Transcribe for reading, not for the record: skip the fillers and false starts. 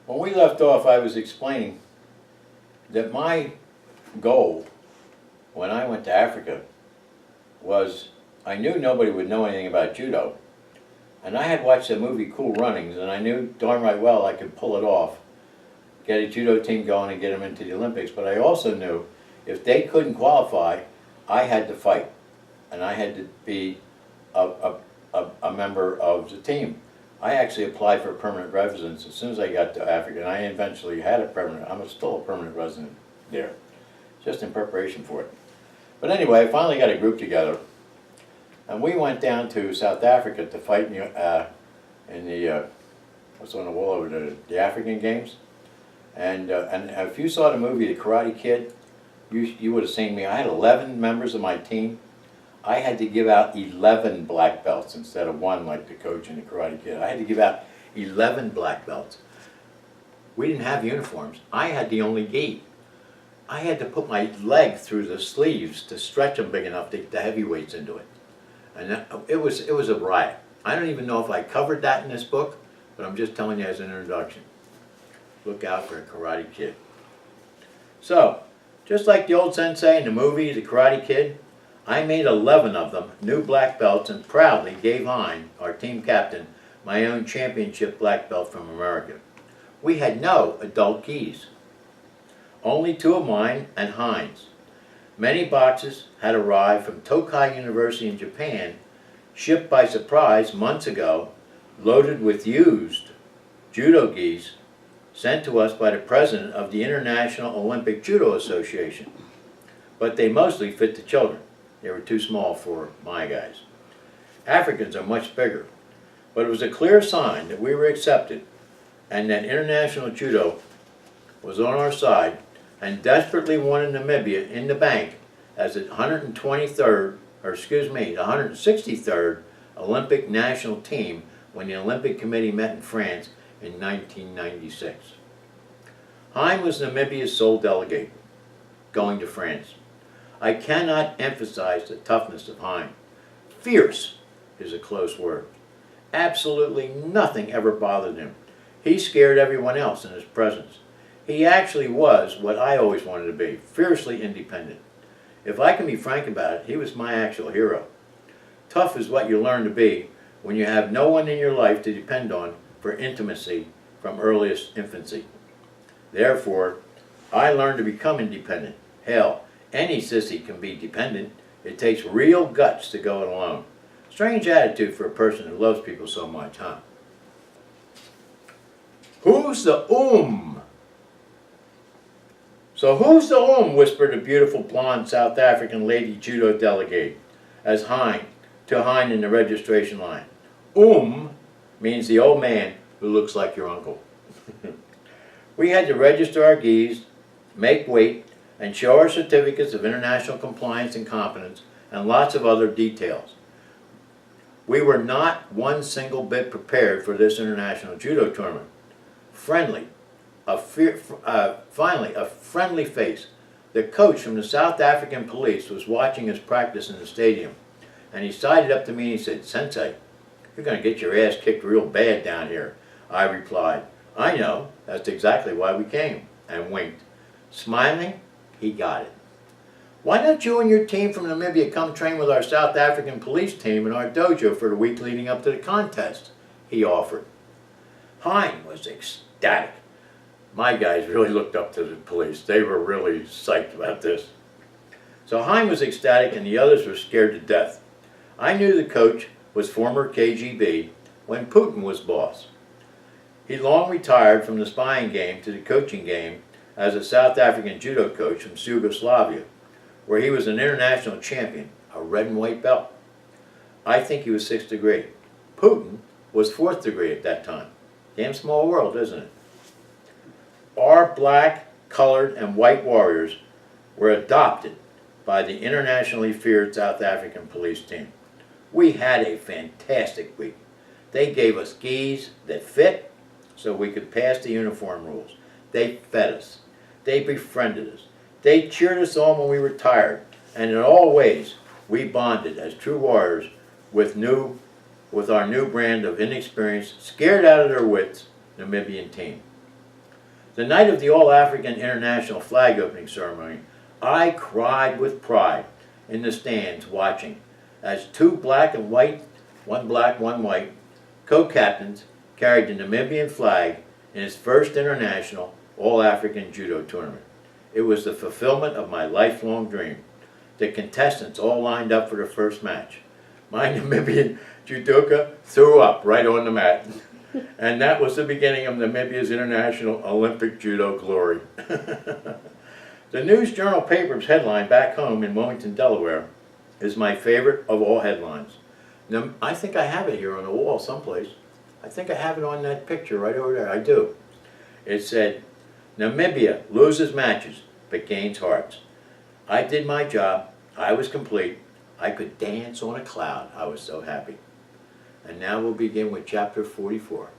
When we left off, I was explaining that my goal when I went to Africa was I knew nobody would know anything about judo. And I had watched the movie Cool Runnings, and I knew darn right well I could pull it off, get a judo team going and get them into the Olympics. But I also knew if they couldn't qualify, I had to fight. And I had to be a member of the team. I actually applied for permanent residence as soon as I got to Africa, and I eventually had a permanent, I'm still a permanent resident there, just in preparation for it. But anyway, I finally got a group together, and we went down to South Africa to fight in the, what's on the wall over there, the African Games. And if you saw the movie The Karate Kid, you would have seen me. I had 11 members of my team. I had to give out 11 black belts instead of one like the coach in the Karate Kid. I had to give out 11 black belts. We didn't have uniforms. I had the only gi. I had to put my leg through the sleeves to stretch them big enough to get the heavyweights into it. And it was a riot. I don't even know if I covered that in this book, but I'm just telling you as an introduction. Look out for a Karate Kid. So, just like the old sensei in the movie The Karate Kid, I made 11 of them new black belts and proudly gave Hein, our team captain, my own championship black belt from America. We had no adult gis. Only 2 of mine and Hein's. Many boxes had arrived from Tokai University in Japan, shipped by surprise months ago, loaded with used judo gis sent to us by the president of the International Olympic Judo Association. But they mostly fit the children. They were too small for my guys. Africans are much bigger, but it was a clear sign that we were accepted and that international judo was on our side and desperately wanted Namibia in the bank as the 123rd, or excuse me, the 163rd Olympic national team when the Olympic Committee met in France in 1996. Hein was Namibia's sole delegate going to France. I cannot emphasize the toughness of Hein. Fierce is a close word. Absolutely nothing ever bothered him. He scared everyone else in his presence. He actually was what I always wanted to be, fiercely independent. If I can be frank about it, he was my actual hero. Tough is what you learn to be when you have no one in your life to depend on for intimacy from earliest infancy. Therefore, I learned to become independent. Hell, any sissy can be dependent. It takes real guts to go it alone. Strange attitude for a person who loves people so much, huh? Who's the So who's the whispered a beautiful blonde South African lady judo delegate as Hein in the registration line. Means the old man who looks like your uncle. We had to register our gis, make weight, and show our certificates of international compliance and competence, and lots of other details. We were not one single bit prepared for this international judo tournament. Finally, a friendly face. The coach from the South African police was watching us practice in the stadium, and he sided up to me and he said, "Sensei, you're going to get your ass kicked real bad down here." I replied, "I know, that's exactly why we came," and winked. Smiling, he got it. "Why don't you and your team from Namibia come train with our South African police team in our dojo for the week leading up to the contest?" he offered. Hein was ecstatic. My guys really looked up to the police. They were really psyched about this. So Hein was ecstatic and the others were scared to death. I knew the coach was former KGB when Putin was boss. He long retired from the spying game to the coaching game as a South African judo coach from Yugoslavia, where he was an international champion, a red and white belt. I think he was 6th degree. Putin was 4th degree at that time. Damn small world, isn't it? Our black, colored, and white warriors were adopted by the internationally feared South African police team. We had a fantastic week. They gave us gis that fit so we could pass the uniform rules. They fed us. They befriended us. They cheered us on when we were tired. And in all ways, we bonded as true warriors with our new brand of inexperienced, scared out of their wits Namibian team. The night of the All-African International flag opening ceremony, I cried with pride in the stands watching as two black and white, one black, one white, co-captains carried the Namibian flag in its first international All-African Judo tournament. It was the fulfillment of my lifelong dream. The contestants all lined up for the first match. My Namibian judoka threw up right on the mat. And that was the beginning of Namibia's international Olympic judo glory. The News Journal paper's headline back home in Wilmington, Delaware, is my favorite of all headlines. Now, I think I have it here on the wall someplace. I think I have it on that picture right over there. I do. It said, Namibia loses matches but gains hearts. I did my job. I was complete. I could dance on a cloud. I was so happy. And now we'll begin with chapter 44.